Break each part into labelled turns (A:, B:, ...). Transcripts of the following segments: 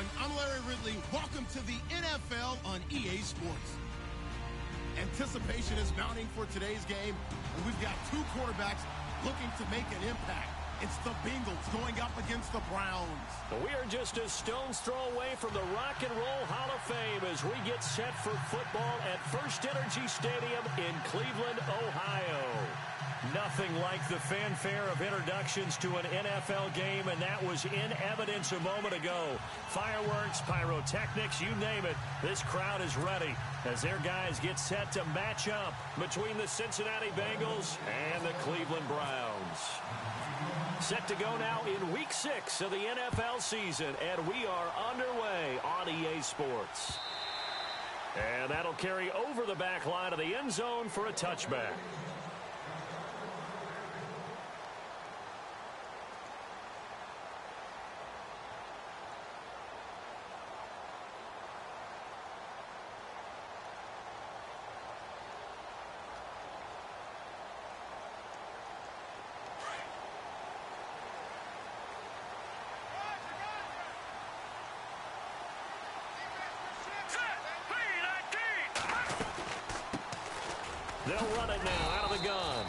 A: everyone. I'm Larry Ridley. Welcome to the NFL on EA Sports. Anticipation is mounting for today's game, and we've got two quarterbacks looking to make an impact. It's the Bengals going up against the Browns.
B: We are just a stone's throw away from the Rock and Roll Hall of Fame as we get set for football at First Energy Stadium in Cleveland, Ohio. Nothing like the fanfare of introductions to an NFL game, and that was in evidence a moment ago. Fireworks, pyrotechnics, you name it. This crowd is ready as their guys get set to match up between the Cincinnati Bengals and the Cleveland Browns. Set to go now in Week 6 of the NFL season, and we are underway on EA Sports. And that'll carry over the back line of the end zone for a touchback. They'll run it now out of the gun.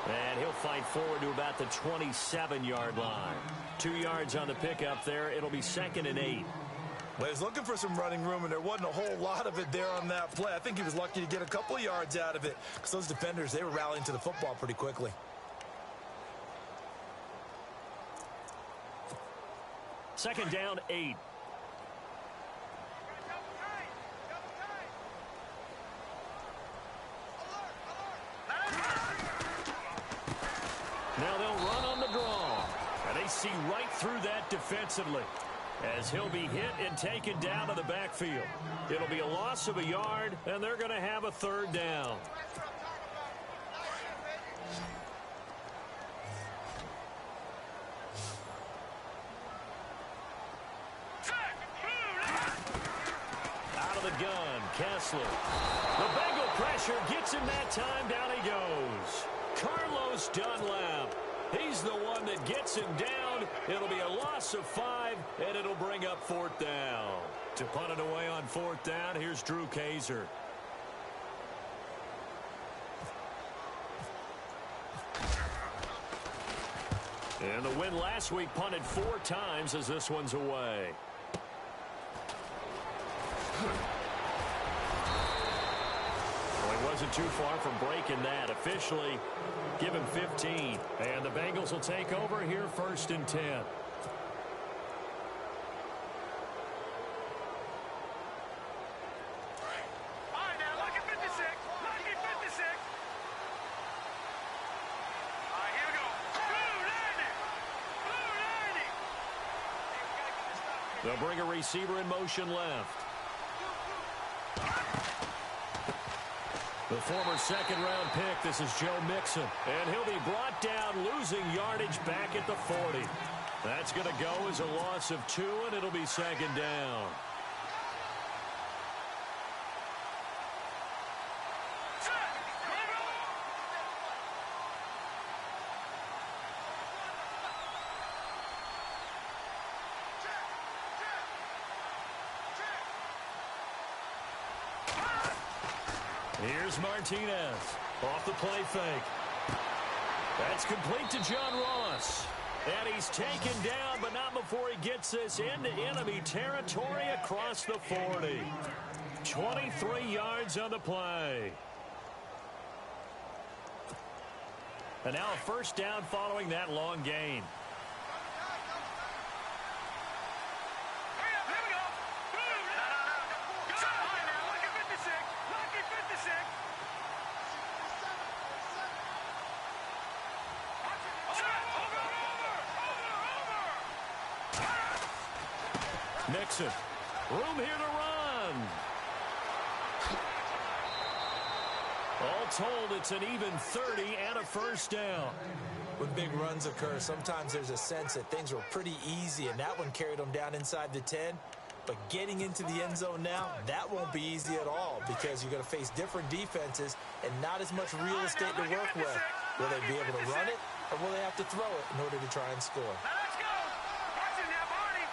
B: And he'll fight forward to about the 27-yard line. 2 yards on the pickup there. It'll be 2nd and 8.
C: Well, he's looking for some running room, and there wasn't a whole lot of it there on that play. I think he was lucky to get a couple of yards out of it because those defenders, they were rallying to the football pretty quickly.
B: Second down, 8. Now they'll run on the draw. And they see right through that defensively as he'll be hit and taken down to the backfield. It'll be a loss of a yard, and they're going to have a 3rd down. Out of the gun, Kessler. The Bengal pressure gets him that time. Down he goes. Carlos Dunlap. He's the one that gets him down. It'll be a loss of 5, and it'll bring up 4th down. To punt it away on 4th down, here's Drew Kaiser. And the win last week punted 4 times as this one's away. Wasn't too far from breaking that. Officially, give him 15. And the Bengals will take over here 1st and 10.
D: All right, now look at 56. Look at 56. All right, here we go. Blue 90. Blue 90.
B: They'll bring a receiver in motion left. The former 2nd-round pick, this is Joe Mixon. And he'll be brought down, losing yardage back at the 40. That's going to go as a loss of 2, and it'll be 2nd down. Here's Martinez off the play fake. That's complete to John Ross. And he's taken down, but not before he gets this into enemy territory across the 40. 23 yards on the play. And now a 1st down following that long gain. Mixon. Room here to run. All told, it's an even 30 and a 1st down.
C: When big runs occur, sometimes there's a sense that things were pretty easy, and that one carried them down inside the 10. But getting into the end zone now, that won't be easy at all because you're going to face different defenses and not as much real estate to work with. Will they be able to run it, or will they have to throw it in order to try and score?
D: Now let's go. Watch it now, Barney.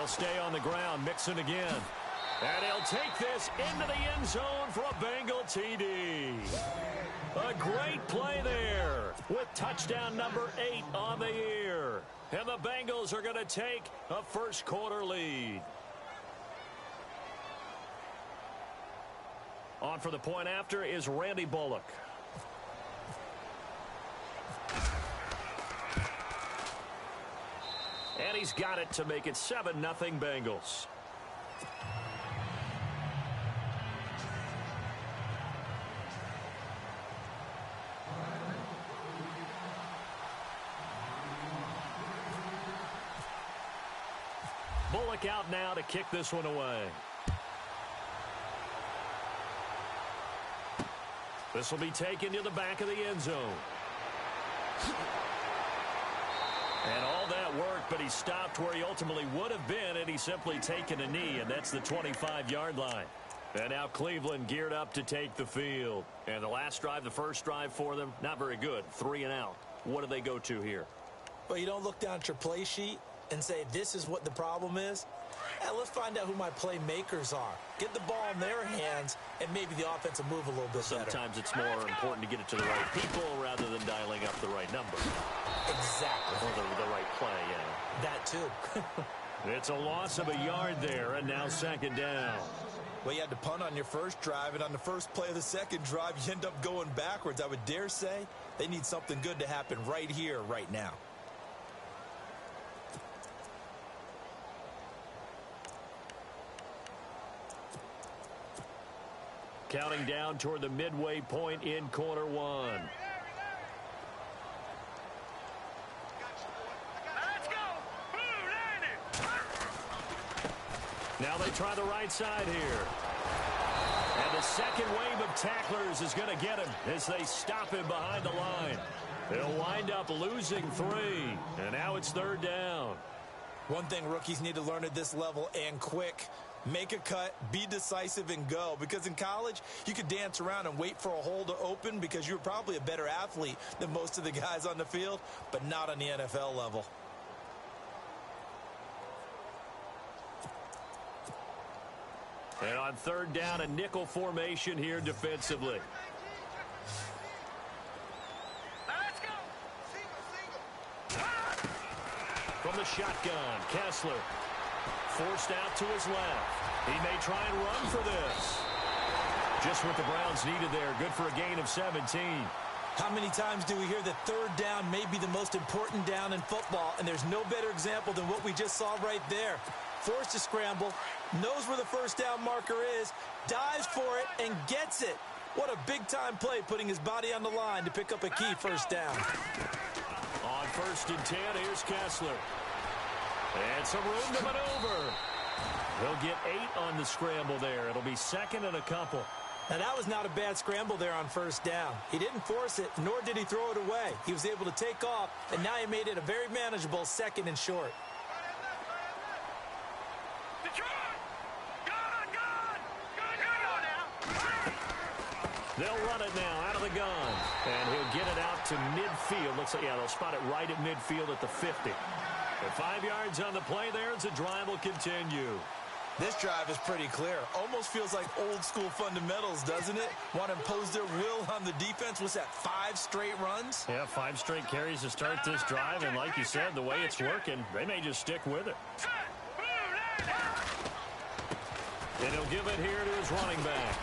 B: stay on the ground. Mixon again. And he'll take this into the end zone for a Bengal TD. A great play there with touchdown number 8 on the year. And the Bengals are going to take a first quarter lead. On for the point after is Randy Bullock. And he's got it to make it 7-0 Bengals. Bullock out now to kick this one away. This will be taken to the back of the end zone. And all that worked, but he stopped where he ultimately would have been, and he's simply taken a knee, and that's the 25-yard line. And now Cleveland geared up to take the field. And the last drive, the first drive for them, not very good. 3 and out. What do they go to here?
C: Well, you don't look down at your play sheet and say, this is what the problem is. Let's find out who my playmakers are. Get the ball in their hands, and maybe the offense will move a little bit better.
B: Sometimes it's more important to get it to the right people rather than dialing up the right number.
C: Exactly.
B: Or the right play, yeah.
C: That too.
B: It's a loss of a yard there, and now second down.
E: Well, you had to punt on your first drive, and on the first play of the second drive, you end up going backwards. I would dare say they need something good to happen right here, right now.
B: Counting down toward the midway point in quarter one.
D: Let's go. Blue landed.
B: Now they try the right side here. And the second wave of tacklers is going to get him as they stop him behind the line. They'll wind up losing 3. And now it's third down.
E: One thing rookies need to learn at this level, and quick: make a cut, be decisive, and go. Because in college, you could dance around and wait for a hole to open because you're probably a better athlete than most of the guys on the field, but not on the NFL level.
B: And on third down, a nickel formation here defensively.
D: Let's go.
B: From the shotgun, Kessler. Forced out to his left. He may try and run for this. Just what the Browns needed there. Good for a gain of 17.
C: How many times do we hear that third down may be the most important down in football, and there's no better example than what we just saw right there. Forced to scramble, knows where the first down marker is, dives for it, and gets it. What a big-time play, putting his body on the line to pick up a key first down.
B: On 1st and 10, here's Kessler. And some room to maneuver. He'll get 8 on the scramble there. It'll be second and a couple.
C: Now, that was not a bad scramble there on first down. He didn't force it, nor did he throw it away. He was able to take off, and now he made it a very manageable second and short.
B: They'll run it now out of the gun. And he'll get it out to midfield. Looks like, yeah, they'll spot it right at midfield at the 50. And 5 yards on the play there as the drive will continue.
E: This drive is pretty clear. Almost feels like old school fundamentals, doesn't it? Want to impose their will on the defense. What's that, 5 straight runs?
B: Yeah, 5 straight carries to start this drive. And like you said, the way it's working, they may just stick with it. And he'll give it here to his running back.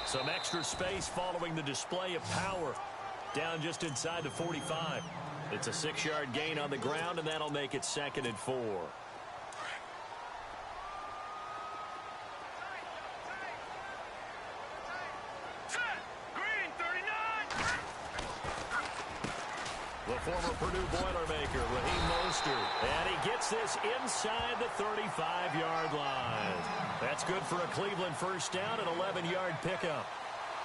B: Some extra space following the display of power. Down just inside the 45. It's a 6-yard gain on the ground, and that'll make it 2nd and 4.
D: Green 39.
B: The former Purdue Boilermaker, Raheem Mostert. And he gets this inside the 35-yard line. That's good for a Cleveland first down, an 11-yard pickup.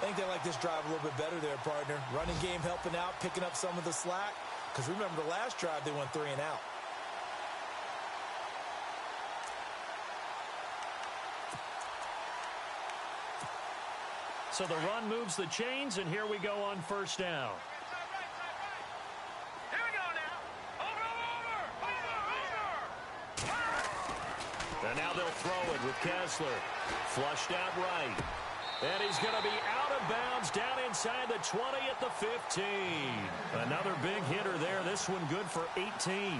E: I think they like this drive a little bit better there, partner. Running game helping out, picking up some of the slack. Because remember, the last drive, they went 3 and out.
B: So the run moves the chains, and here we go on first down.
D: Here we go now. Over.
B: now they'll throw it with Kessler. Flushed out right. And he's going to be out of bounds down inside the 20 at the 15. Another big hitter there. This one good for 18.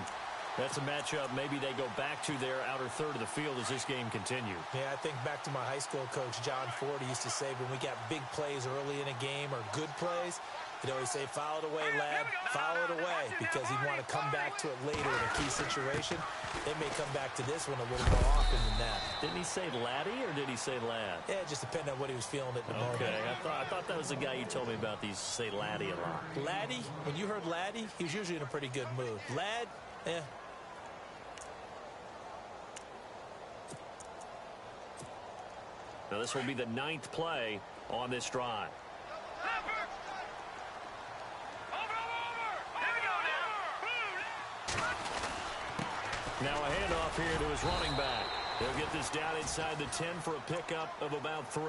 B: That's a matchup maybe they go back to their outer third of the field as this game continues.
E: Yeah, I think back to my high school coach, John Ford. He used to say when we got big plays early in a game or good plays, he'd always say, foul it away, lad, foul it away, because he'd want to come back to it later in a key situation. They may come back to this one a little more often than that.
B: Didn't he say laddie or did he say lad?
E: Yeah, it just depended on what he was feeling at the moment.
B: Okay, I thought that was the guy you told me about. These say laddie a lot.
E: Laddie, when you heard laddie, he was usually in a pretty good mood. Lad, eh.
B: Now this will be the 9th play on this drive. Now a handoff here to his running back. He'll get this down inside the 10 for a pickup of about 3.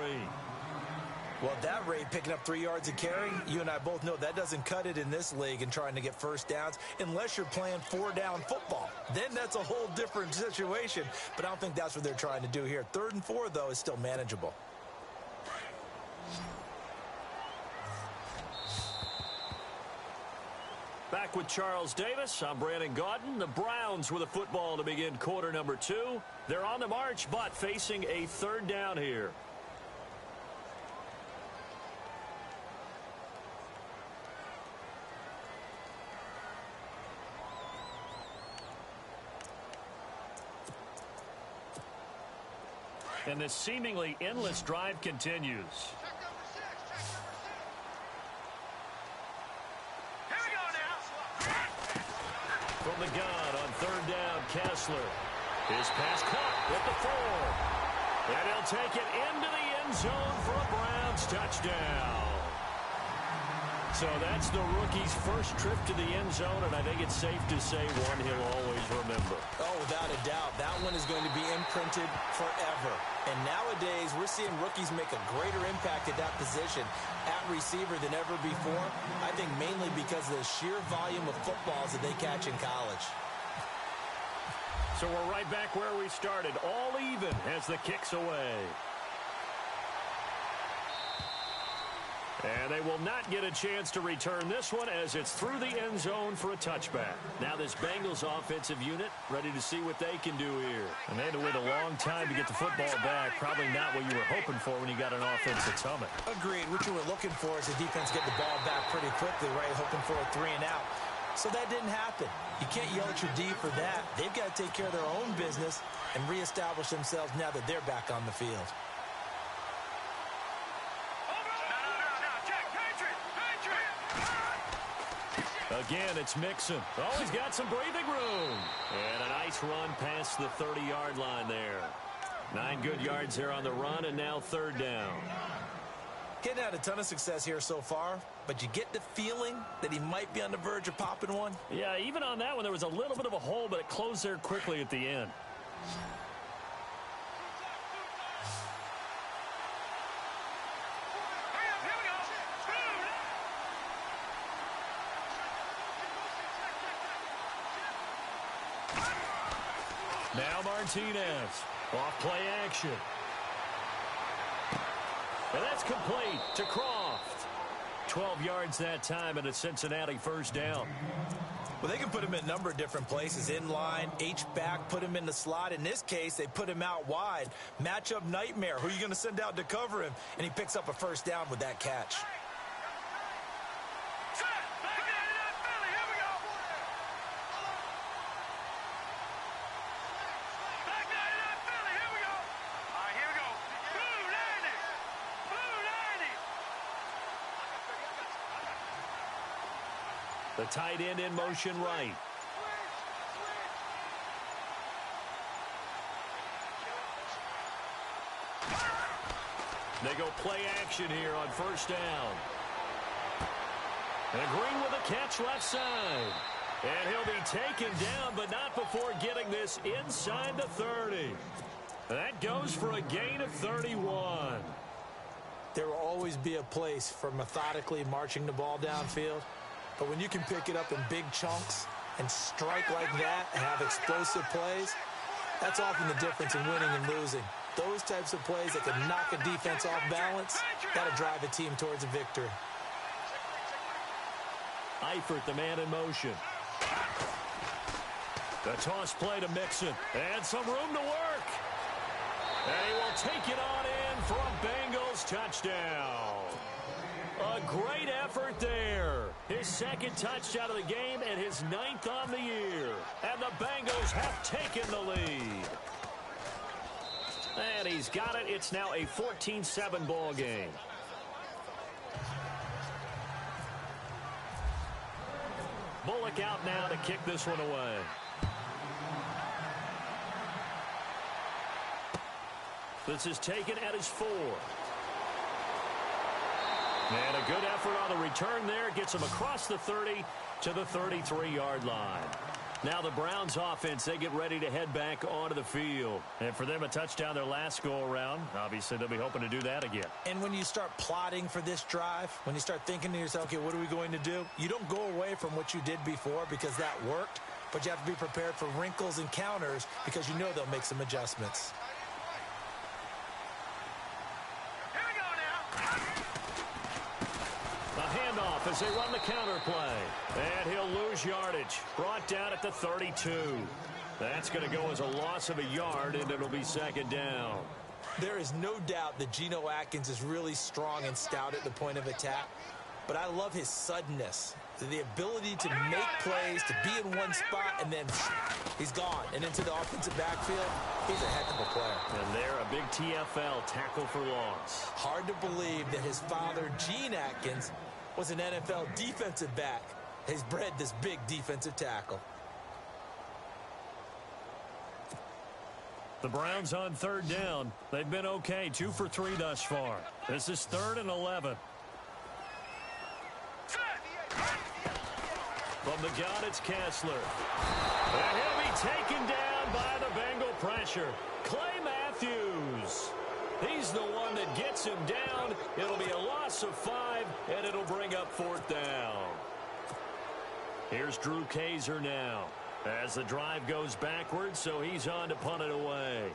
E: Well, at that rate, picking up 3 yards a carry, you and I both know that doesn't cut it in this league and trying to get first downs unless you're playing 4-down football. Then that's a whole different situation, but I don't think that's what they're trying to do here. 3rd and 4, though, is still manageable.
B: Back with Charles Davis. I'm Brandon Gaudin. The Browns with a football to begin quarter number 2. They're on the march, but facing a 3rd down here. And this seemingly endless drive continues. From the gun on 3rd down, Kessler. His pass caught at the 4. And he'll take it into the end zone for a Browns touchdown. So that's the rookie's first trip to the end zone, and I think it's safe to say one he'll always remember.
E: Oh, without a doubt. That one is going to be imprinted forever. And nowadays, we're seeing rookies make a greater impact at that position at receiver than ever before. I think mainly because of the sheer volume of footballs that they catch in college.
B: So we're right back where we started, all even as the kick's away. And they will not get a chance to return this one as it's through the end zone for a touchback. Now this Bengals offensive unit ready to see what they can do here. And they had to wait a long time to get the football back. Probably not what you were hoping for when you got an offense that's humming.
E: Agreed. What you were looking for is the defense get the ball back pretty quickly, right? Hoping for a 3 and out. So that didn't happen. You can't yell at your D for that. They've got to take care of their own business and reestablish themselves now that they're back on the field.
B: Again, it's Mixon. Oh, he's got some breathing room. And a nice run past the 30-yard line there. 9 good yards there on the run, and now 3rd down.
E: Getting had a ton of success here so far, but you get the feeling that he might be on the verge of popping one.
B: Yeah, even on that one, there was a little bit of a hole, but it closed there quickly at the end. Now Martinez, off play action. And that's complete to Croft. 12 yards that time and a Cincinnati first down.
E: Well, they can put him in a number of different places. In line, H-back, put him in the slot. In this case, they put him out wide. Matchup nightmare. Who are you going to send out to cover him? And he picks up a first down with that catch.
B: The tight end in motion right. They go play action here on first down. And Green with a catch left side. And he'll be taken down, but not before getting this inside the 30. That goes for a gain of 31.
E: There will always be a place for methodically marching the ball downfield. But when you can pick it up in big chunks and strike like that and have explosive plays,
C: That's often the difference in winning and losing. Those types of plays that can knock a defense off balance, that'll drive a team towards a victory.
B: Eifert, the man in motion. The toss play to Mixon. And some room to work. And he will take it on in for a Bengals touchdown. A great effort there. His second touchdown of the game and his 9th on the year. And the Bengals have taken the lead. And he's got it. It's now a 14-7 ball game. Bullock out now to kick this one away. This is taken at his 4. And a good effort on the return there. Gets him across the 30 to the 33-yard line. Now the Browns offense, they get ready to head back onto the field. And for them, a touchdown their last go-around. Obviously, they'll be hoping to do that again.
C: And when you start plotting for this drive, when you start thinking to yourself, okay, what are we going to do? You don't go away from what you did before because that worked. But you have to be prepared for wrinkles and counters because you know they'll make some adjustments.
B: As they run the counter play. And he'll lose yardage. Brought down at the 32. That's going to go as a loss of a yard, and it'll be second down.
C: There is no doubt that Geno Atkins is really strong and stout at the point of attack. But I love his suddenness. The ability to make plays, to be in one spot, and then he's gone. And into the offensive backfield, he's a heck of a player.
B: And there, a big TFL tackle for loss.
C: Hard to believe that his father, Gene Atkins, was an NFL defensive back. He's bred this big defensive tackle.
B: The Browns on third down. They've been okay, 2 for 3 thus far. This is 3rd and 11. From the gun, it's Kessler. And he'll be taken down by the Bengal pressure. Clay Matthews. He's the one that gets him down. It'll be a loss of 5, and it'll bring up 4th down. Here's Drew Kaiser now as the drive goes backwards, so he's on to punt it away.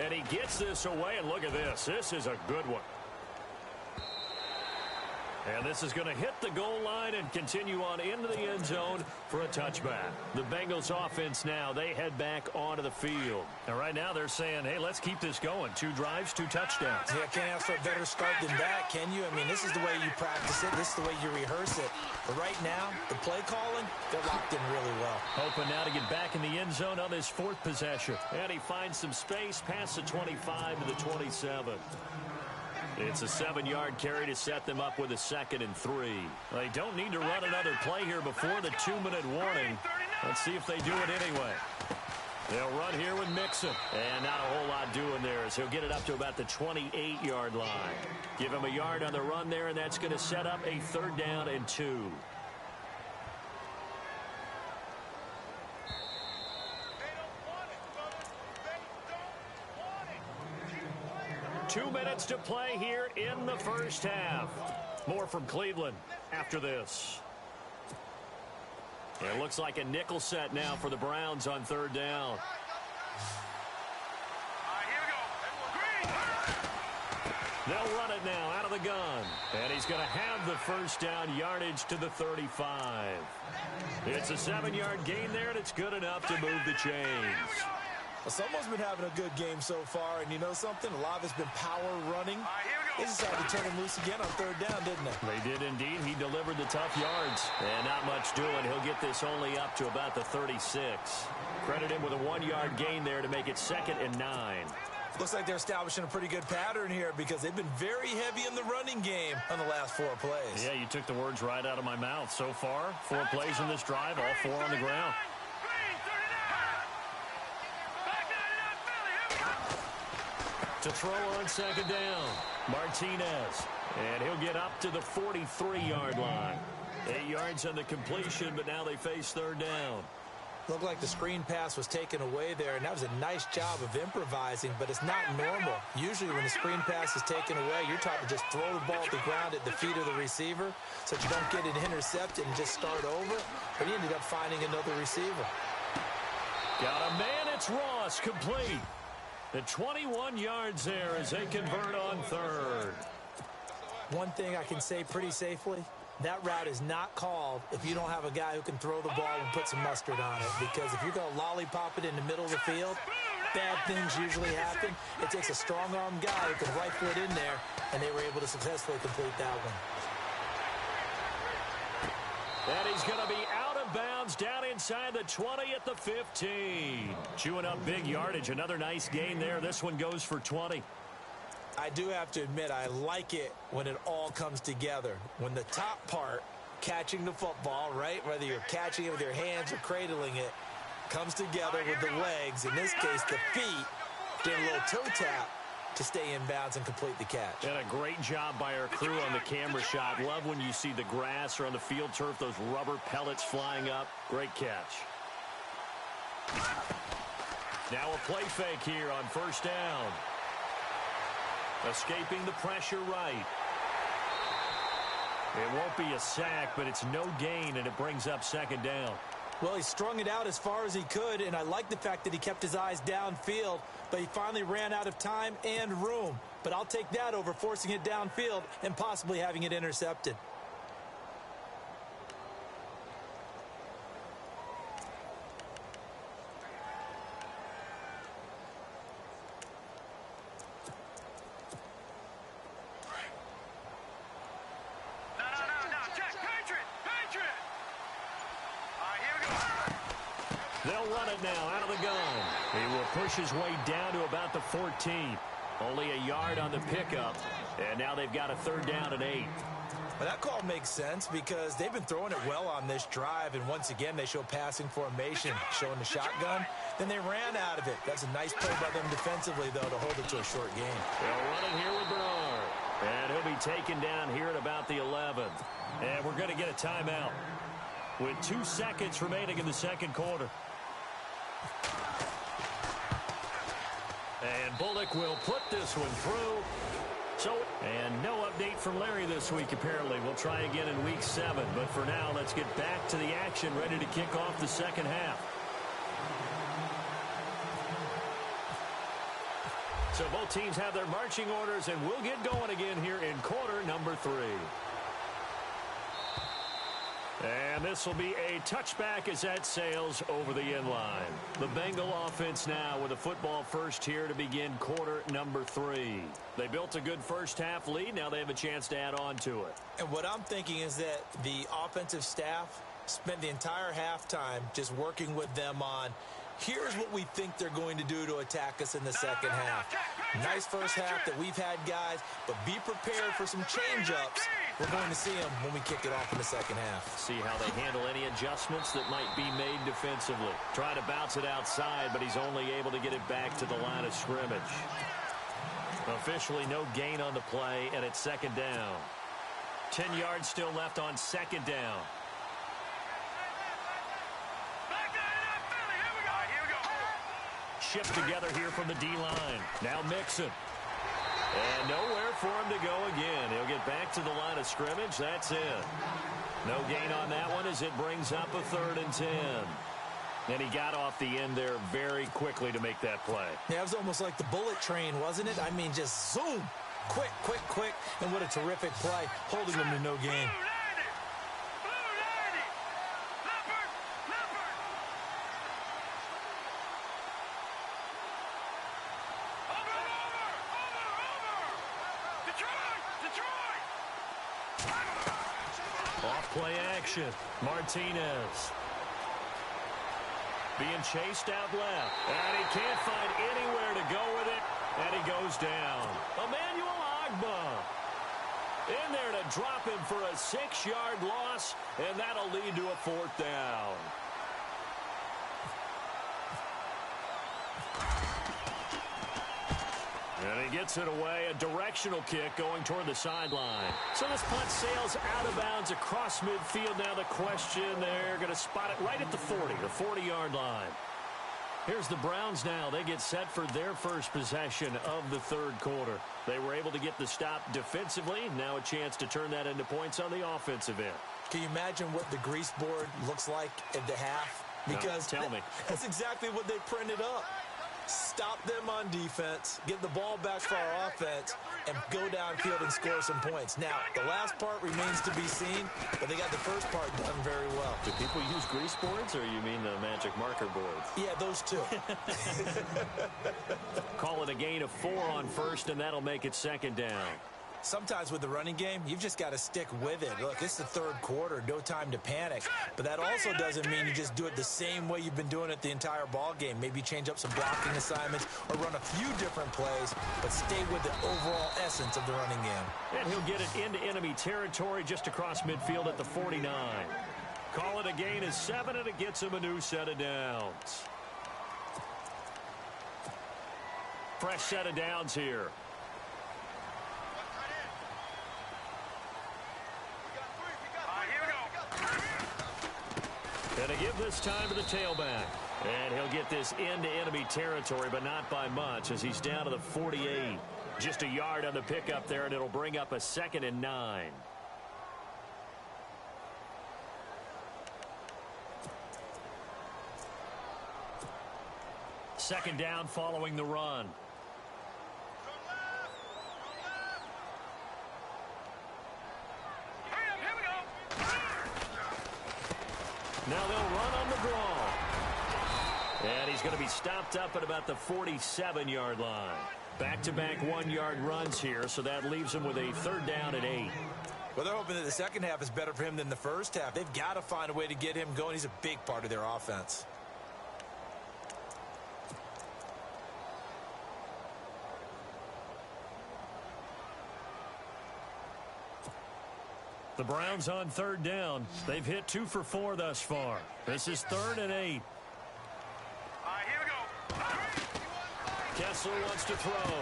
B: And he gets this away, and look at this. This is a good one. And this is going to hit the goal line and continue on into the end zone for a touchback. The Bengals offense now, they head back onto the field. And right now they're saying, hey, let's keep this going. 2 drives, 2 touchdowns.
C: Yeah, can't ask for a better start than that, can you? I mean, this is the way you practice it. This is the way you rehearse it. But right now, the play calling, they're locked in really well.
B: Hoping now to get back in the end zone on his 4th possession. And he finds some space past the 25 to the 27. It's a 7-yard carry to set them up with a 2nd and 3. They don't need to run another play here before the 2-minute warning. Let's see if they do it anyway. They'll run here with Mixon. And not a whole lot doing there as he'll get it up to about the 28-yard line. Give him a yard on the run there, and that's going to set up a 3rd down and 2. 2 minutes to play here in the first half. More from Cleveland after this. It looks like a nickel set now for the Browns on 3rd down. They'll run it now out of the gun. And he's going to have the 1st down yardage to the 35. It's a 7-yard gain there, and it's good enough to move the chains.
C: Well, someone's been having a good game so far, and you know something? A lot of it's been power running. They decided to turn him loose again on 3rd down, didn't they?
B: They did indeed. He delivered the tough yards. And not much doing. He'll get this only up to about the 36. Credit him with a 1-yard gain there to make it 2nd and 9.
C: Looks like they're establishing a pretty good pattern here because they've been very heavy in the running game on the last 4 plays.
B: Yeah, you took the words right out of my mouth. So far, 4 plays in this drive, all 4 on the ground. To throw on 2nd down, Martinez. And he'll get up to the 43-yard line. 8 yards on the completion, but now they face 3rd down.
C: Looked like the screen pass was taken away there, and that was a nice job of improvising, but it's not normal. Usually when the screen pass is taken away, you're taught to just throw the ball at the ground at the feet of the receiver so that you don't get it intercepted and just start over, but he ended up finding another receiver.
B: Got a man, it's Ross, complete. The 21 yards there as they convert on third.
E: One thing I can say pretty safely, that route is not called if you don't have a guy who can throw the ball and put some mustard on it. Because if you're going to lollipop it in the middle of the field, bad things usually happen. It takes a strong-arm guy who can rifle it in there, and they were able to successfully complete that one.
B: And he's going to be out of bounds down inside the 20 at the 15. Chewing up big yardage. Another nice gain there. This one goes for 20.
E: I do have to admit, I like it when it all comes together. When the top part, catching the football, right, whether you're catching it with your hands or cradling it, comes together with the legs, in this case the feet, doing a little toe tap to stay in bounds and complete the catch.
B: And a great job by our crew on the camera shot. Love when you see the grass or on the field turf, those rubber pellets flying up. Great catch. Now a play fake here on first down. Escaping the pressure right. It won't be a sack, but it's no gain, and it brings up second down.
E: Well, he strung it out as far as he could, and I like the fact that he kept his eyes downfield, but he finally ran out of time and room. But I'll take that over forcing it downfield and possibly having it intercepted.
B: They'll run it now out of the gun. He will push his way down to about the 14. Only a yard on the pickup. And now they've got a third down and 8.
E: Well, that call makes sense because they've been throwing it well on this drive. And once again, they show passing formation, showing the shotgun. Then they ran out of it. That's a nice play by them defensively, though, to hold it to a short game.
B: They'll run it here with Bernard. And he'll be taken down here at about the 11. And we're going to get a timeout with 2 seconds remaining in the second quarter. And Bullock will put this one through. And no update from Larry this week, apparently. We'll try again in week 7. But for now, let's get back to the action, ready to kick off the second half. So both teams have their marching orders, and we'll get going again here in quarter number 3. And this will be a touchback as that sails over the end line. The Bengal offense now with a football first here to begin quarter number 3. They built a good first half lead. Now they have a chance to add on to it.
E: And what I'm thinking is that the offensive staff spent the entire halftime just working with them on, here's what we think they're going to do to attack us in the second half. Nice first half that we've had, guys, but be prepared for some change-ups. We're going to see them when we kick it off in the second half.
B: See how they handle any adjustments that might be made defensively. Try to bounce it outside, but he's only able to get it back to the line of scrimmage. Officially no gain on the play, and it's second down. 10 yards still left on second down. Shift together here from the D-line. Now Mixon. And nowhere for him to go again. He'll get back to the line of scrimmage. That's it. No gain on that one as it brings up a 3rd and 10. And he got off the end there very quickly to make that play.
E: Yeah, it was almost like the bullet train, wasn't it? I mean, just zoom. Quick, quick, quick. And what a terrific play, holding them to no gain.
B: Off play action. Martinez. Being chased out left. And he can't find anywhere to go with it. And he goes down. Emmanuel Agba in there to drop him for a 6-yard loss. And that'll lead to a 4th down. And he gets it away, a directional kick going toward the sideline. So this punt sails out of bounds across midfield. Now the question, they're going to spot it right at the 40, the 40-yard line. Here's the Browns now. They get set for their first possession of the third quarter. They were able to get the stop defensively. Now a chance to turn that into points on the offensive end.
E: Can you imagine what the grease board looks like at the half? Because
B: tell me.
E: that's exactly what they printed up. Stop them on defense, get the ball back for our offense, and go downfield and score some points. Now, the last part remains to be seen, but they got the first part done very well.
B: Do people use grease boards, or you mean the magic marker boards?
E: Yeah, those two.
B: Call it a gain of 4 on first, and that'll make it second down.
E: Sometimes with the running game, you've just got to stick with it. Look, it's the third quarter, no time to panic. But that also doesn't mean you just do it the same way you've been doing it the entire ball game. Maybe change up some blocking assignments or run a few different plays, but stay with the overall essence of the running game.
B: And he'll get it into enemy territory just across midfield at the 49. Call it a gain of 7, and it gets him a new set of downs. Fresh set of downs here. And a give this time to the tailback. And he'll get this into enemy territory, but not by much, as he's down to the 48. Just a yard on the pickup there, and it'll bring up a 2nd and 9. Second down following the run. Now they'll run on the draw. And he's going to be stopped up at about the 47-yard line. Back-to-back 1-yard runs here, so that leaves him with a 3rd down and 8.
E: Well, they're hoping that the second half is better for him than the first half. They've got to find a way to get him going. He's a big part of their offense.
B: The Browns on 3rd down. They've hit 2 for 4 thus far. This is 3rd and 8.
D: Here we go.
B: Kessler wants to throw.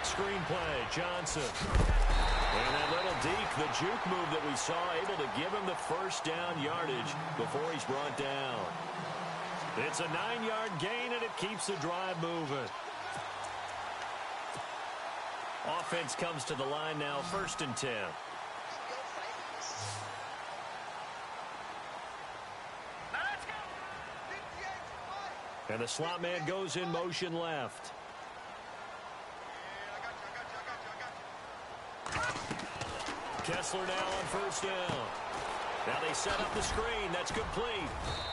B: Screen play, Johnson. And that little deke, the juke move that we saw, able to give him the first down yardage before he's brought down. It's a 9-yard gain, and it keeps the drive moving. Offense comes to the line now, 1st and 10. And the slot man goes in motion left. Kessler now on 1st down. Now they set up the screen. That's complete.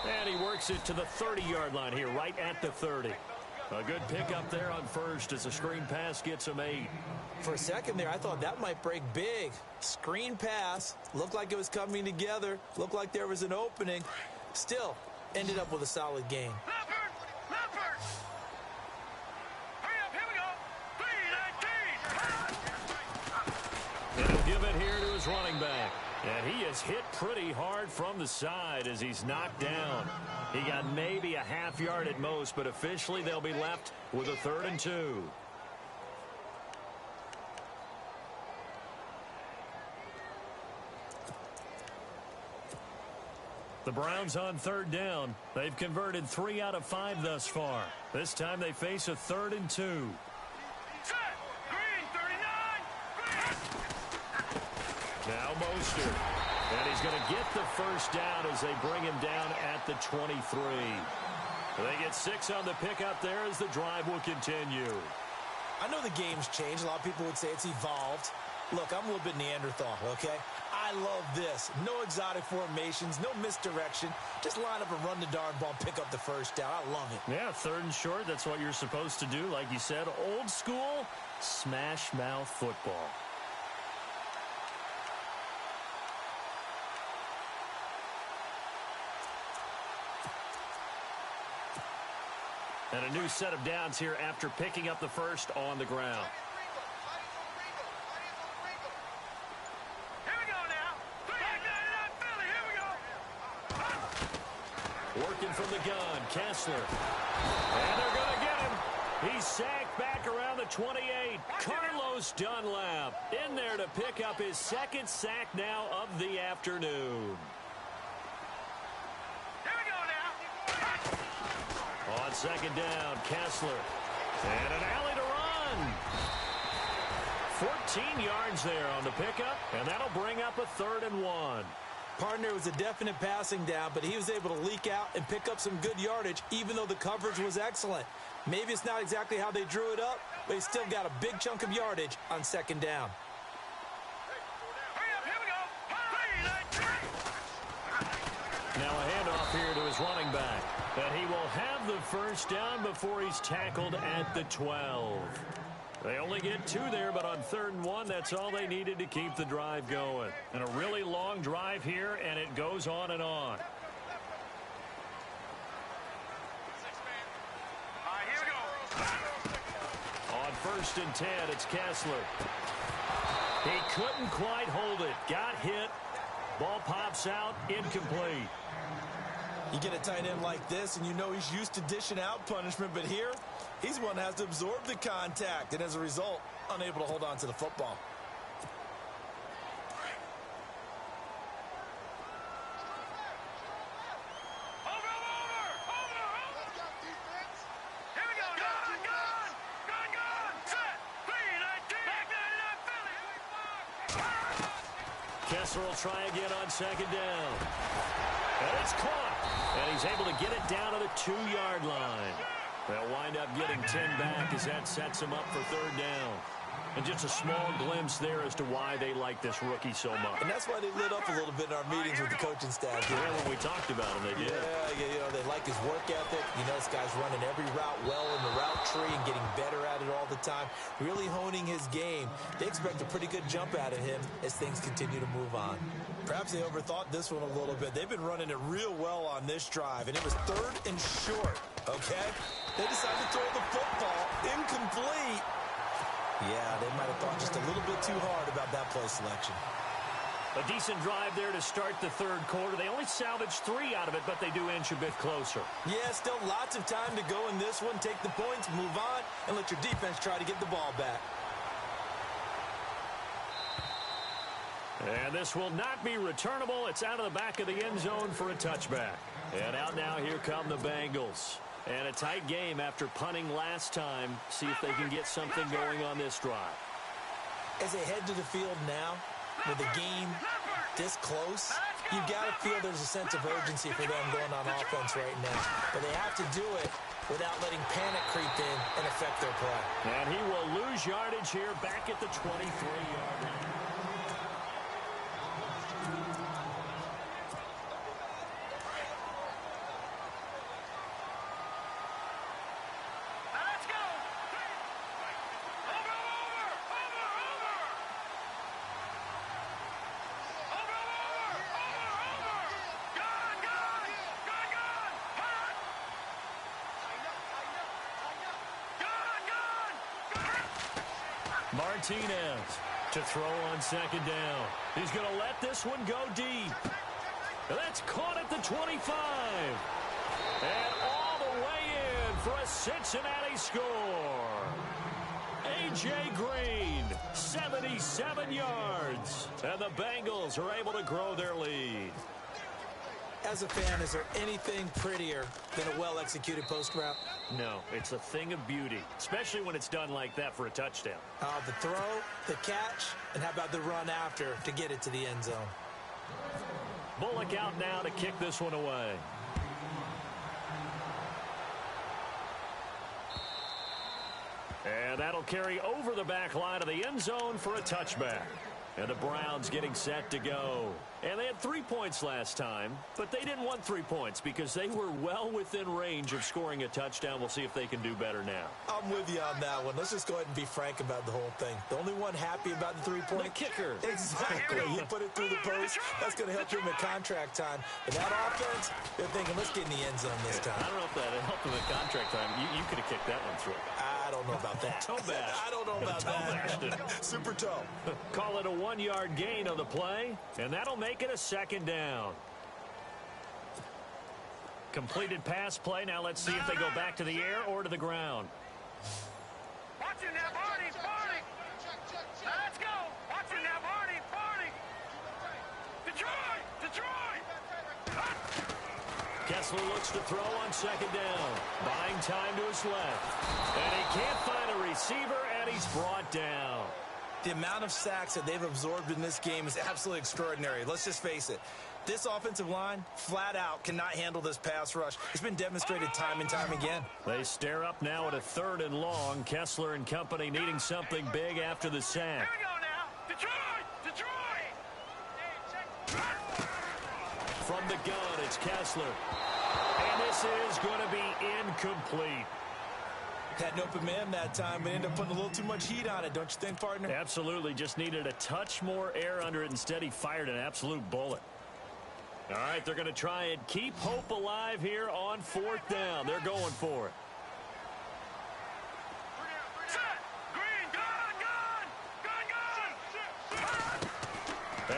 B: And he works it to the 30-yard line here, right at the 30. A good pickup there on 1st as the screen pass gets him 8.
E: For a second there, I thought that might break big. Screen pass. Looked like it was coming together. Looked like there was an opening. Still, ended up with a solid gain.
B: And he'll give it here to his running back. And he is hit pretty hard from the side as he's knocked down. He got maybe a half yard at most, but officially they'll be left with a 3rd and 2. The Browns on 3rd down. They've converted 3 out of 5 thus far. This time they face a 3rd and 2. Now Mostert. And he's going to get the first down as they bring him down at the 23. They get 6 on the pickup there as the drive will continue.
E: I know the game's changed. A lot of people would say it's evolved. Look, I'm a little bit Neanderthal, okay? I love this. No exotic formations, no misdirection. Just line up and run the darn ball, pick up the first down. I love it.
B: Yeah, 3rd and short. That's what you're supposed to do. Like you said, old school smash mouth football. And a new set of downs here after picking up the first on the ground.
D: Here we go now.
B: Working from the gun, Kessler. And they're going to get him. He's sacked back around the 28. Carlos Dunlap in there to pick up his 2nd sack now of the afternoon. On 2nd down, Kessler. And an alley to run. 14 yards there on the pickup, and that'll bring up a 3rd and 1.
E: Partner was a definite passing down, but he was able to leak out and pick up some good yardage, even though the coverage was excellent. Maybe it's not exactly how they drew it up, but he still got a big chunk of yardage on second down.
B: Now a handoff here to his running back. And he will have the first down before he's tackled at the 12. They only get 2 there, but on 3rd and 1, that's all they needed to keep the drive going. And a really long drive here, and it goes on and on.
D: Here we go.
B: On 1st and 10, it's Kessler. He couldn't quite hold it. Got hit. Ball pops out. Incomplete.
E: You get a tight end like this, and you know he's used to dishing out punishment, but here, he's the one that has to absorb the contact, and as a result, unable to hold on to the football.
B: Kessler will try again on 2nd down. And it's caught. And he's able to get it down to the 2-yard line. They'll wind up getting 10 back as that sets him up for 3rd down. And just a small glimpse there as to why they like this rookie so much.
E: And that's why they lit up a little bit in our meetings with the coaching staff.
B: Yeah, when we talked about him, they did.
E: Yeah, you know, they like his work ethic. You know, this guy's running every route well in the route tree and getting better at it all the time. Really honing his game. They expect a pretty good jump out of him as things continue to move on. Perhaps they overthought this one a little bit. They've been running it real well on this drive, and it was 3rd and short, okay? They decided to throw the football incomplete. Yeah, they might have thought just a little bit too hard about that play selection.
B: A decent drive there to start the 3rd quarter. They only salvaged 3 out of it, but they do inch a bit closer.
E: Yeah, still lots of time to go in this one. Take the points, move on, and let your defense try to get the ball back.
B: And this will not be returnable. It's out of the back of the end zone for a touchback. And out now, here come the Bengals. And a tight game after punting last time. See if they can get something going on this drive.
E: As they head to the field now, with the game this close, you've got to feel there's a sense of urgency for them going on offense right now. But they have to do it without letting panic creep in and affect their play.
B: And he will lose yardage here back at the 23-yard line. Martinez to throw on 2nd down. He's going to let this one go deep. That's caught at the 25. And all the way in for a Cincinnati score. A.J. Green, 77 yards. And the Bengals are able to grow their lead.
E: As a fan, is there anything prettier than a well-executed post route?
B: No, it's a thing of beauty, especially when it's done like that for a touchdown.
E: The throw, the catch, and how about the run after to get it to the end zone?
B: Bullock out now to kick this one away. And that'll carry over the back line of the end zone for a touchback. And the Browns getting set to go. And they had 3 points last time, but they didn't want 3 points because they were well within range of scoring a touchdown. We'll see if they can do better now.
E: I'm with you on that one. Let's just go ahead and be frank about the whole thing. The only one happy about the 3-point?
B: The kicker.
E: Exactly. He put it through the post. That's going to help him at contract time. But that offense, they're thinking, let's get in the end zone this time.
B: I don't know if that helped him at contract time. You could have kicked that one through.
E: I don't know about that.
B: Toe bash.
E: I don't know about that. Super toe.
B: Call it a 1-yard gain on the play, and that'll make it a 2nd down. Completed pass play. Now let's see if they go back to the air or to the ground.
D: Watching that, Barney, Barney. Let's go. Watching that, Barney, Barney. Detroit, Detroit.
B: Kessler looks to throw on 2nd down. Buying time to his left. And he can't find a receiver, and he's brought down.
E: The amount of sacks that they've absorbed in this game is absolutely extraordinary. Let's just face it. This offensive line, flat out, cannot handle this pass rush. It's been demonstrated time and time again.
B: They stare up now at a 3rd and long. Kessler and company needing something big after the sack.
D: Here we go now. Detroit! Detroit!
B: From the gun, it's Kessler. And this is going to be incomplete.
E: Had an open man that time, but ended up putting a little too much heat on it, don't you think, partner?
B: Absolutely. Just needed a touch more air under it. Instead, he fired an absolute bullet. All right, they're going to try and keep hope alive here on 4th down. They're going for it.
D: Set! Green! Gun!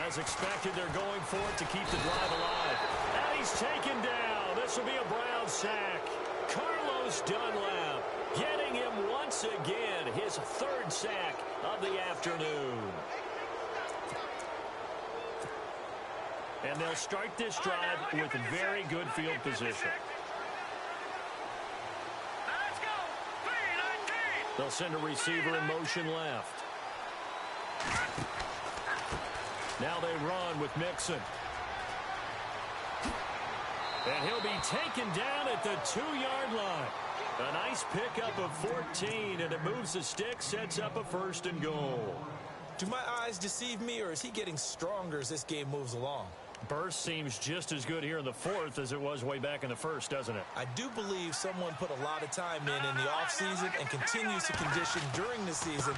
B: As expected, they're going for it to keep the drive alive. And he's taken down. This will be a Brown sack. Carlos Dunlap getting him once again, his 3rd sack of the afternoon. And they'll start this drive with very good field position.
D: Let's go! 3-19!
B: They'll send a receiver in motion left. Now they run with Mixon. And he'll be taken down at the 2-yard line. A nice pickup of 14, and it moves the stick, sets up a 1st and goal.
E: Do my eyes deceive me, or is he getting stronger as this game moves along?
B: Burst seems just as good here in the 4th as it was way back in the 1st, doesn't it?
E: I do believe someone put a lot of time in the offseason and continues to condition during the season.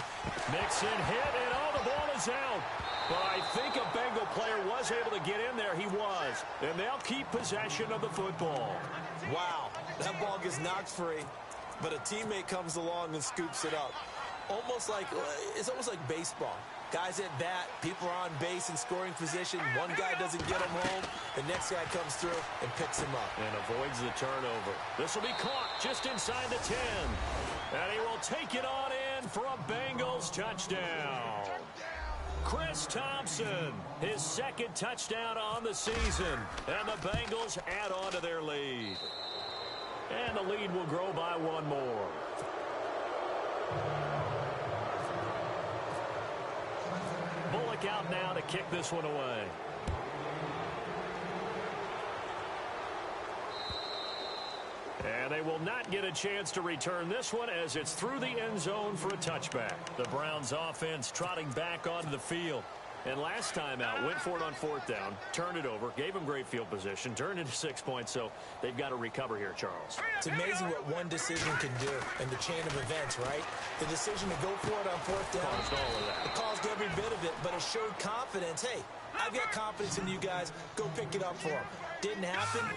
B: Mixon hit, and the ball is out. But I think a Bengal player was able to get in there. He was. And they'll keep possession of the football.
E: Wow, that ball gets knocked free, but a teammate comes along and scoops it up. It's almost like baseball. Guys at bat, people are on base in scoring position. One guy doesn't get him home. The next guy comes through and picks him up.
B: And avoids the turnover. This will be caught just inside the 10. And he will take it on in for a Bengals touchdown. Chris Thompson, his 2nd touchdown on the season. And the Bengals add on to their lead. And the lead will grow by 1 more. Bullock out now to kick this one away. And they will not get a chance to return this one as it's through the end zone for a touchback. The Browns offense trotting back onto the field. And last time out, went for it on 4th down, turned it over, gave them great field position, turned into 6 points, so they've got to recover here, Charles.
E: It's amazing what one decision can do in the chain of events, right? The decision to go for it on 4th down.
B: Caused all of that.
E: It caused every bit of it, but it showed confidence. Hey, I've got confidence in you guys. Go pick it up for them. Didn't happen.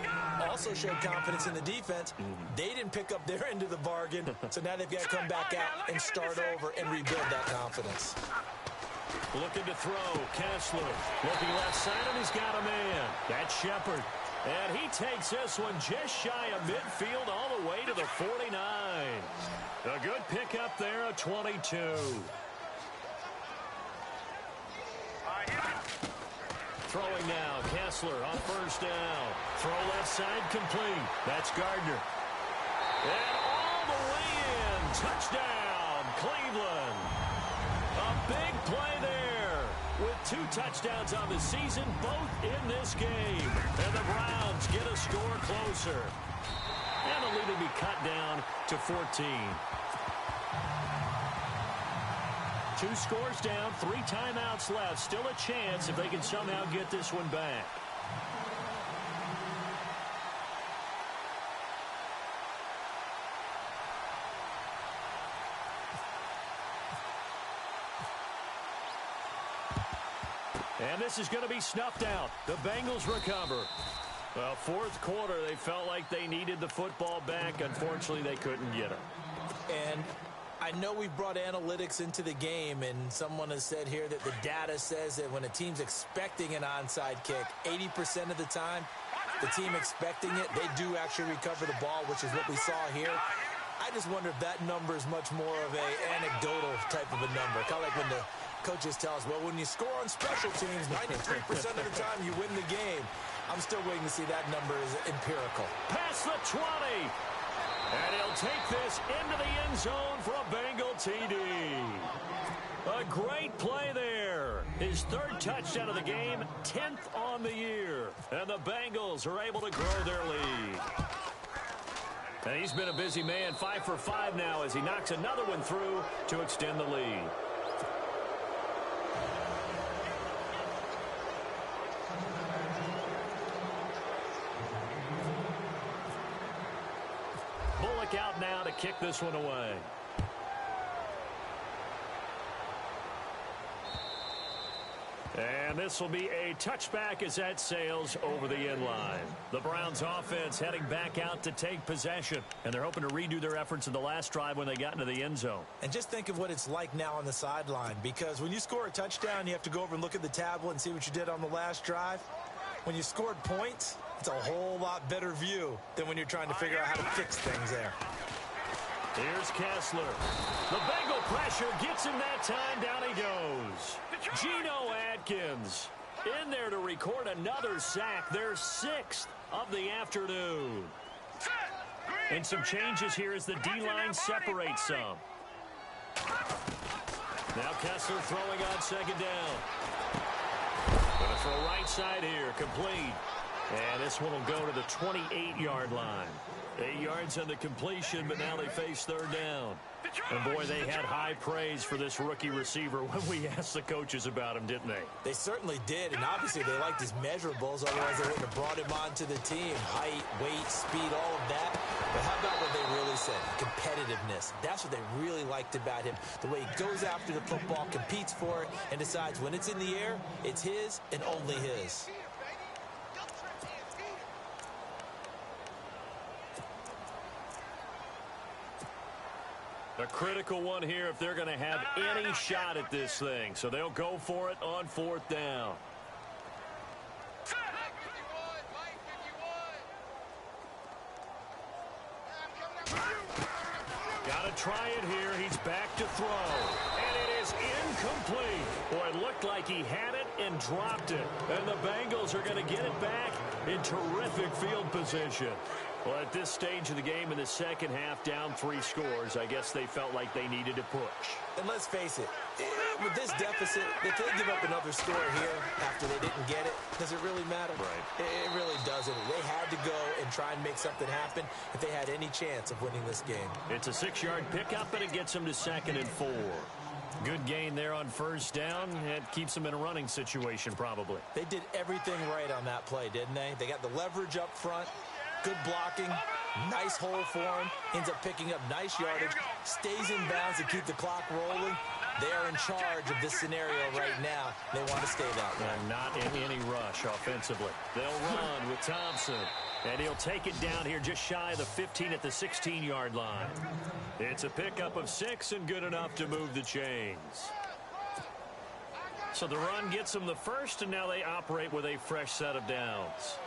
E: Also showed confidence in the defense. They didn't pick up their end of the bargain, so now they've got to come back out and start over and rebuild that confidence.
B: Looking to throw, Kessler. Looking left side, and he's got a man. That's Shepard. And he takes this one just shy of midfield all the way to the 49. A good pickup there, a 22. Throwing now, Kessler on 1st down. Throw left side complete. That's Gardner. And all the way in. Touchdown, Cleveland. A big play there with 2 touchdowns on the season, both in this game. And the Browns get a score closer. And the lead will be cut down to 14. 2 scores down, 3 timeouts left. Still a chance if they can somehow get this one back. And this is going to be snuffed out. The Bengals recover. Well, 4th quarter, they felt like they needed the football back. Unfortunately, they couldn't get it.
E: And I know we've brought analytics into the game, and someone has said here that the data says that when a team's expecting an onside kick, 80% of the time, the team expecting it, they do actually recover the ball, which is what we saw here. I just wonder if that number is much more of a anecdotal type of a number. Kind of like when the coaches tell us, well, when you score on special teams, 93% of the time you win the game. I'm still waiting to see that number is empirical.
B: Past the 20. And he'll take this into the end zone for a Bengal TD. A great play there. His third touchdown of the game, 10th on the year. And the Bengals are able to grow their lead. And he's been a busy man, 5 for 5 now as he knocks another one through to extend the lead. Bullock out now to kick this one away. And this will be a touchback as that sails over the end line. The Browns offense heading back out to take possession. And they're hoping to redo their efforts in the last drive when they got into the end zone.
E: And just think of what it's like now on the sideline. Because when you score a touchdown, you have to go over and look at the tablet and see what you did on the last drive. When you scored points, it's a whole lot better view than when you're trying to figure out how to fix things there.
B: Here's Kessler. The Bengal pressure gets him that time. Down he goes. Geno Atkins in there to record another sack. Their 6th of the afternoon. And some changes here as the D-line separates some. Now Kessler throwing on second down. Going to throw right side here. Complete. And this one will go to the 28-yard line. 8 yards on the completion, but now they face third down. And, boy, they had high praise for this rookie receiver when we asked the coaches about him, didn't they?
E: They certainly did, and obviously they liked his measurables, otherwise they wouldn't have brought him onto the team. Height, weight, speed, all of that. But how about what they really said? Competitiveness. That's what they really liked about him. The way he goes after the football, competes for it, and decides when it's in the air, it's his and only his.
B: A critical one here if they're going to have any shot at this thing. So they'll go for it on fourth down. Got to try it here. He's back to throw. And it is incomplete. Boy, it looked like he had it and dropped it. And the Bengals are going to get it back in terrific field position. Well, at this stage of the game in the second half, down 3 scores, I guess they felt like they needed to push.
E: And let's face it, with this deficit, if they give up another score here after they didn't get it, does it really matter?
B: Right.
E: It really doesn't. They had to go and try and make something happen if they had any chance of winning this game.
B: It's a 6-yard pickup, and it gets them to 2nd and 4. Good gain there on first down. It keeps them in a running situation, probably.
E: They did everything right on that play, didn't they? They got the leverage up front. Good blocking, nice hole for him, ends up picking up nice yardage, stays in bounds to keep the clock rolling. They are in charge of this scenario right now. They want to stay that way.
B: And not in any rush offensively. They'll run with Thompson, and he'll take it down here just shy of the 15 at the 16-yard line. It's a pickup of 6 and good enough to move the chains. So the run gets them the first, and now they operate with a fresh set of downs.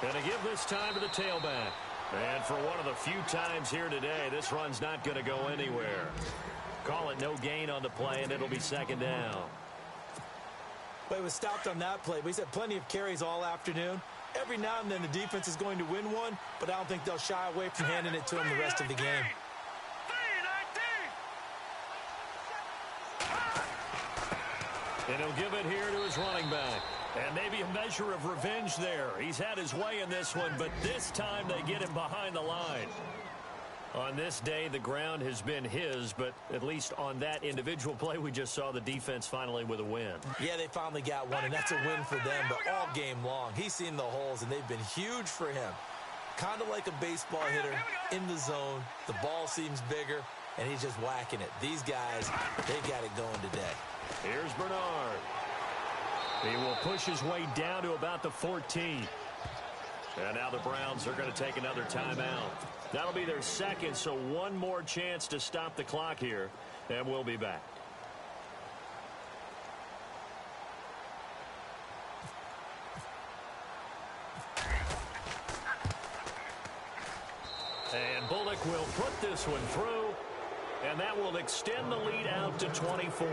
B: Going to give this time to the tailback. And for one of the few times here today, this run's not going to go anywhere. Call it no gain on the play, and it'll be second down.
E: But it was stopped on that play. He's had plenty of carries all afternoon. Every now and then the defense is going to win one, but I don't think they'll shy away from handing it to him the rest of the game.
B: And he'll give it here to his running back. And maybe a measure of revenge there. He's had his way in this one, but this time they get him behind the line. On this day, the ground has been his, but at least on that individual play, we just saw the defense finally with a win.
E: Yeah, they finally got one, and that's a win for them, but all game long, he's seen the holes, and they've been huge for him. Kind of like a baseball hitter in the zone. The ball seems bigger, and he's just whacking it. These guys, they got it going today.
B: Here's Bernard. He will push his way down to about the 14. And now the Browns are going to take another timeout. That'll be their second, so one more chance to stop the clock here, and we'll be back. And Bullock will put this one through, and that will extend the lead out to 24.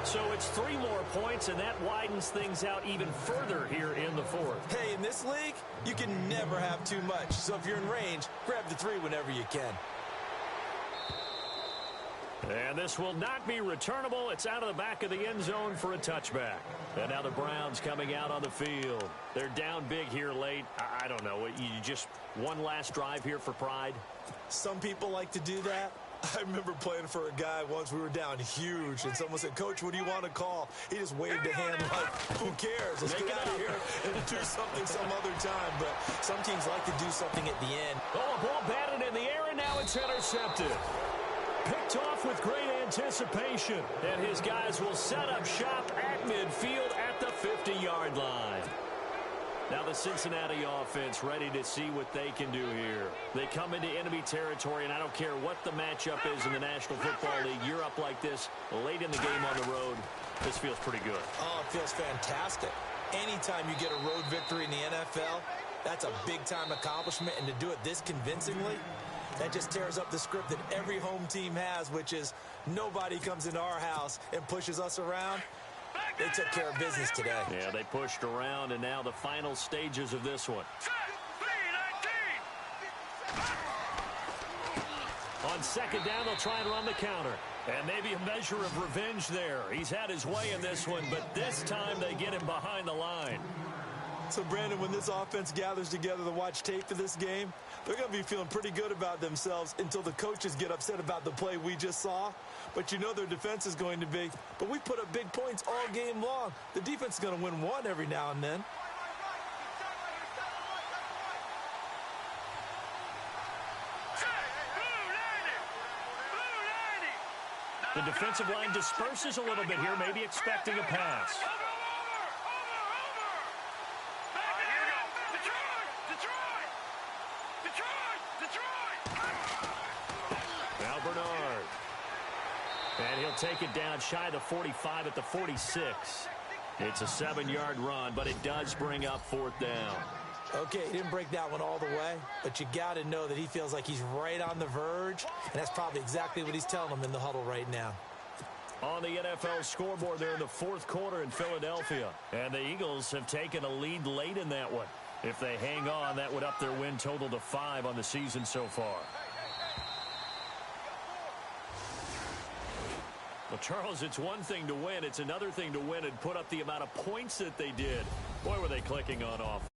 B: So it's 3 more points, and that widens things out even further here in the fourth.
E: Hey, in this league, you can never have too much. So if you're in range, grab the 3 whenever you can.
B: And this will not be returnable. It's out of the back of the end zone for a touchback. And now the Browns coming out on the field. They're down big here late. I don't know. You just one last drive here for pride?
E: Some people like to do that. I remember playing for a guy once. We were down huge, and someone said, "Coach, what do you want to call?" He just waved a hand like, "Who cares? Let's get out of here and do something some other time." But some teams like to do something at the end.
B: Oh, a ball batted in the air, and now it's intercepted. Picked off with great anticipation. And his guys will set up shop at midfield at the 50-yard line. Now the Cincinnati offense ready to see what they can do here. They come into enemy territory, and I don't care what the matchup is in the National Football League. You're up like this late in the game on the road. This feels pretty good.
E: Oh, it feels fantastic. Anytime you get a road victory in the NFL, that's a big-time accomplishment. And to do it this convincingly, that just tears up the script that every home team has, which is nobody comes into our house and pushes us around. They took care of business today.
B: Yeah, they pushed around, and now the final stages of this one. On second down, they'll try and run the counter. And maybe a measure of revenge there. He's had his way in this one, but this time they get him behind the line.
E: So, Brandon, when this offense gathers together to watch tape for this game, they're going to be feeling pretty good about themselves until the coaches get upset about the play we just saw. But you know their defense is going to be. But we put up big points all game long. The defense is going to win one every now and then.
B: The defensive line disperses a little bit here, maybe expecting a pass. Now Bernard. And he'll take it down shy of the 45 at the 46. It's a 7-yard run, but it does bring up fourth down.
E: Okay, he didn't break that one all the way, but you got to know that he feels like he's right on the verge, and that's probably exactly what he's telling them in the huddle right now.
B: On the NFL scoreboard there in the fourth quarter in Philadelphia. And the Eagles have taken a lead late in that one. If they hang on, that would up their win total to 5 on the season so far. Well, Charles, it's one thing to win. It's another thing to win and put up the amount of points that they did. Boy, were they clicking on offense.